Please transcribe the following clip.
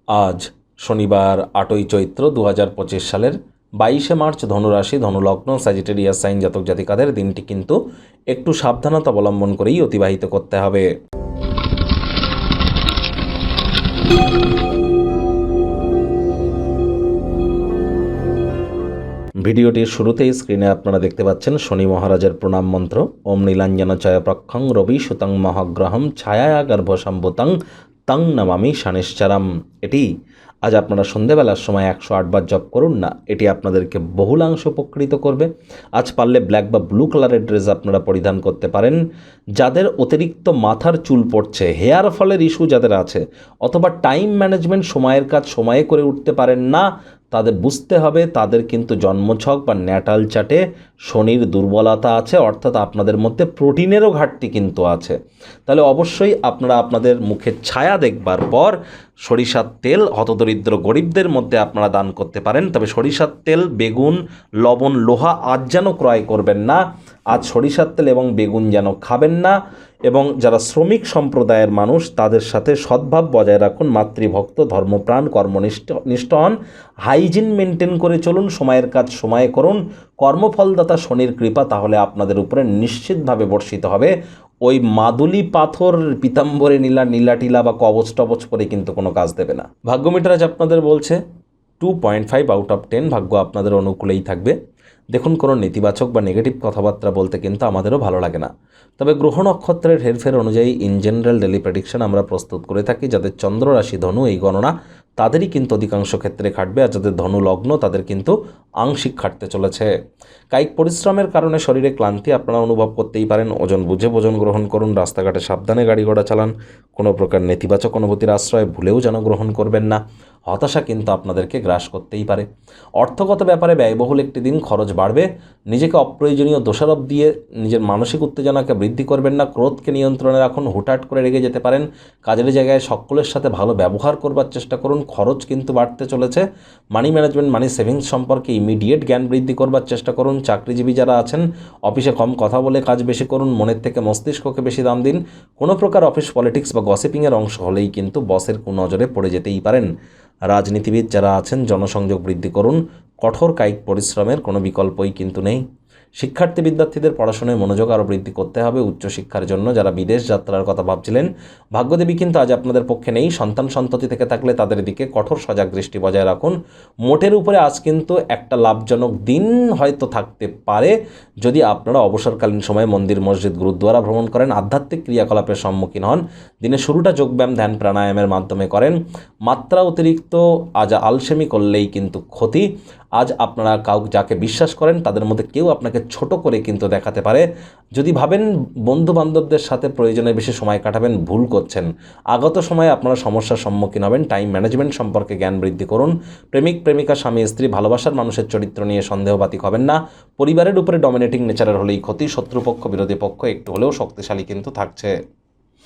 আজ শনিবার 8ই চৈত্র 2025 সালের 22শে মার্চ ধনুরাশি ধনুলগ্ন স্যাজিটেরিয়াস সাইন জাতক জাতিকাদের দিনটি কিন্তু একটু সাবধানতা অবলম্বন করেই অতিবাহিত করতে হবে। ভিডিওটির শুরুতেই স্ক্রিনে আপনারা দেখতে পাচ্ছেন শনি মহারাজের প্রণাম মন্ত্র। ওম নীলাঞ্জন চয় প্রক্ষং রবি সুতং মহাগ্রহম ছায়া গর্ভসম্ভূতং তং নমামি শনিশ্চরম। এটি আজ আপনারা সন্ধেবেলার সময় 108 বার জপ করুন না, এটি আপনাদেরকে বহুলাংশ উপকৃত করবে। আজ পারলে ব্ল্যাক বা ব্লু কালারের ড্রেস আপনারা পরিধান করতে পারেন। যাদের অতিরিক্ত মাথার চুল পড়ছে, হেয়ার ফলের ইস্যু যাদের আছে, অথবা টাইম ম্যানেজমেন্ট সময়ের কাজ সময়ে করে উঠতে পারেন না, তাদের বুঝতে হবে তাদের কিন্তু জন্মছক বা ন্যাটাল চার্টে শনির দুর্বলতা আছে, অর্থাৎ আপনাদের মধ্যে প্রোটিনেরও ঘাটতি কিন্তু আছে। তাহলে অবশ্যই আপনারা আপনাদের মুখের ছায়া দেখবার পর সরিষার তেল হতদরিদ্র গরিবদের মধ্যে আপনারা দান করতে পারেন। তবে সরিষার তেল, বেগুন, লবণ, লোহা আজ যেন ক্রয় করবেন না। আজ সরিষার তেল এবং বেগুন যেন খাবেন না। এবং যারা শ্রমিক সম্প্রদায়ের মানুষ তাদের সাথে সদ্ভাব বজায় রাখুন। মাতৃভক্ত, ধর্মপ্রাণ, কর্মনিষ্ঠ হন, হাইজিন মেনটেন করে চলুন, সময়ের কাজ সময়ে করুন। কর্মফলদাতা শনির কৃপা তাহলে আপনাদের উপরে নিশ্চিতভাবে বর্ষিত হবে। ওই মাদুলি পাথর, পীতাম্বরে নীলাটিলা বা কবচ টবচ করে কিন্তু কোনো কাজ দেবে না। ভাগ্য মিটার আজ আপনাদের বলছে 2.5 আউট অফ 10। ভাগ্য আপনাদের অনুকূলেই থাকবে। দেখুন, কোনো নেতিবাচক বা নেগেটিভ কথাবার্তা বলতে কিন্তু আমাদেরও ভালো লাগে না। তবে গ্রহ নক্ষত্রের হেরফের অনুযায়ী ইন জেনারেল ডেলি প্রেডিকশন আমরা প্রস্তুত করে থাকি। যাদের চন্দ্র রাশি ধনু, এই গণনা তাদেরই কিন্তু অধিকাংশ ক্ষেত্রে খাটবে, আর যাদের ধনু লগ্ন তাদের কিন্তু আংশিক খাটতে চলেছে। কায়িক পরিশ্রমের কারণে শরীরে ক্লান্তি আপনারা অনুভব করতেই পারেন। ওজন বুঝে ভোজন গ্রহণ করুন। রাস্তাঘাটে সাবধানে গাড়ি ঘোড়া চালান। কোনো প্রকার নেতিবাচক অনুভূতির আশ্রয় ভুলেও যেন গ্রহণ করবেন না। হতাশা কিন্তু আপনাদেরকে গ্রাস করতেই পারে। অর্থগত ব্যাপারে ব্যয়বহুল একটি দিন, খরচ বাড়বে। নিজেকে অপ্রয়োজনীয় দোষারোপ দিয়ে নিজের মানসিক উত্তেজনাকে বৃদ্ধি করবেন না। ক্রোধকে নিয়ন্ত্রণে রাখুন। হুটহাট করে রেগে যেতে পারেন। কাজের জায়গায় সকলের সাথে ভালো ব্যবহার করবার চেষ্টা করুন। খরচ কিন্তু বাড়তে চলেছে। মানি ম্যানেজমেন্ট, মানি সেভিংস সম্পর্কে ইমিডিয়েট জ্ঞান বৃদ্ধি করবার চেষ্টা করুন। চাকরিজীবী যারা আছেন, অফিসে কম কথা বলে কাজ বেশি করুন। মনের থেকে মস্তিষ্ককে বেশি দাম দিন। কোনো প্রকার অফিস পলিটিক্স বা গসিপিংয়ের অংশ হলেই কিন্তু বসের কুনজরে পড়ে যেতেই পারেন। রাজনীতিবিদ যারা আছেন, জনসংযোগ বৃদ্ধি করুন। কঠোর কায়িক পরিশ্রমের কোনো বিকল্পই কিন্তু নেই। শিক্ষার্থী বিদ্যার্থীদের পড়াশোনায় মনোযোগ আরও বৃদ্ধি করতে হবে। উচ্চশিক্ষার জন্য যারা বিদেশ যাত্রার কথা ভাবছিলেন, ভাগ্যদেবী কিন্তু আজ আপনাদের পক্ষে নেই। সন্তান সন্ততি থেকে থাকলে তাদের দিকে কঠোর সজাগ দৃষ্টি বজায় রাখুন। মোটের উপরে আজ কিন্তু একটা লাভজনক দিন হয়তো থাকতে পারে যদি আপনারা অবসরকালীন সময়ে মন্দির, মসজিদ, গুরুদ্বারা ভ্রমণ করেন, আধ্যাত্মিক ক্রিয়াকলাপের সম্মুখীন হন। দিনের শুরুটা যোগব্যায়াম, ধ্যান, প্রাণায়ামের মাধ্যমে করেন। মাত্রা অতিরিক্ত আজ আলসেমি করলেই কিন্তু ক্ষতি। আজ আপনারা যাকে বিশ্বাস করেন তাদের মধ্যে কেউ আপনাকে ছোট করে কিন্তু দেখাতে পারে। যদি ভাবেন বন্ধু বান্ধবদের সাথে প্রয়োজনে বেশি সময় কাটাবেন, ভুল করছেন। আগত সময়ে আপনারা সমস্যার সম্মুখীন হবেন। টাইম ম্যানেজমেন্ট সম্পর্কে জ্ঞান বৃদ্ধি করুন। প্রেমিক প্রেমিকা, স্বামী স্ত্রী, ভালোবাসার মানুষের চরিত্র নিয়ে সন্দেহবাতিক হবেন না। পরিবারের উপরে ডমিনেটিং নেচারের হলেই ক্ষতি। শত্রুপক্ষ, বিরোধী পক্ষ একটু হলেও শক্তিশালী কিন্তু থাকছে।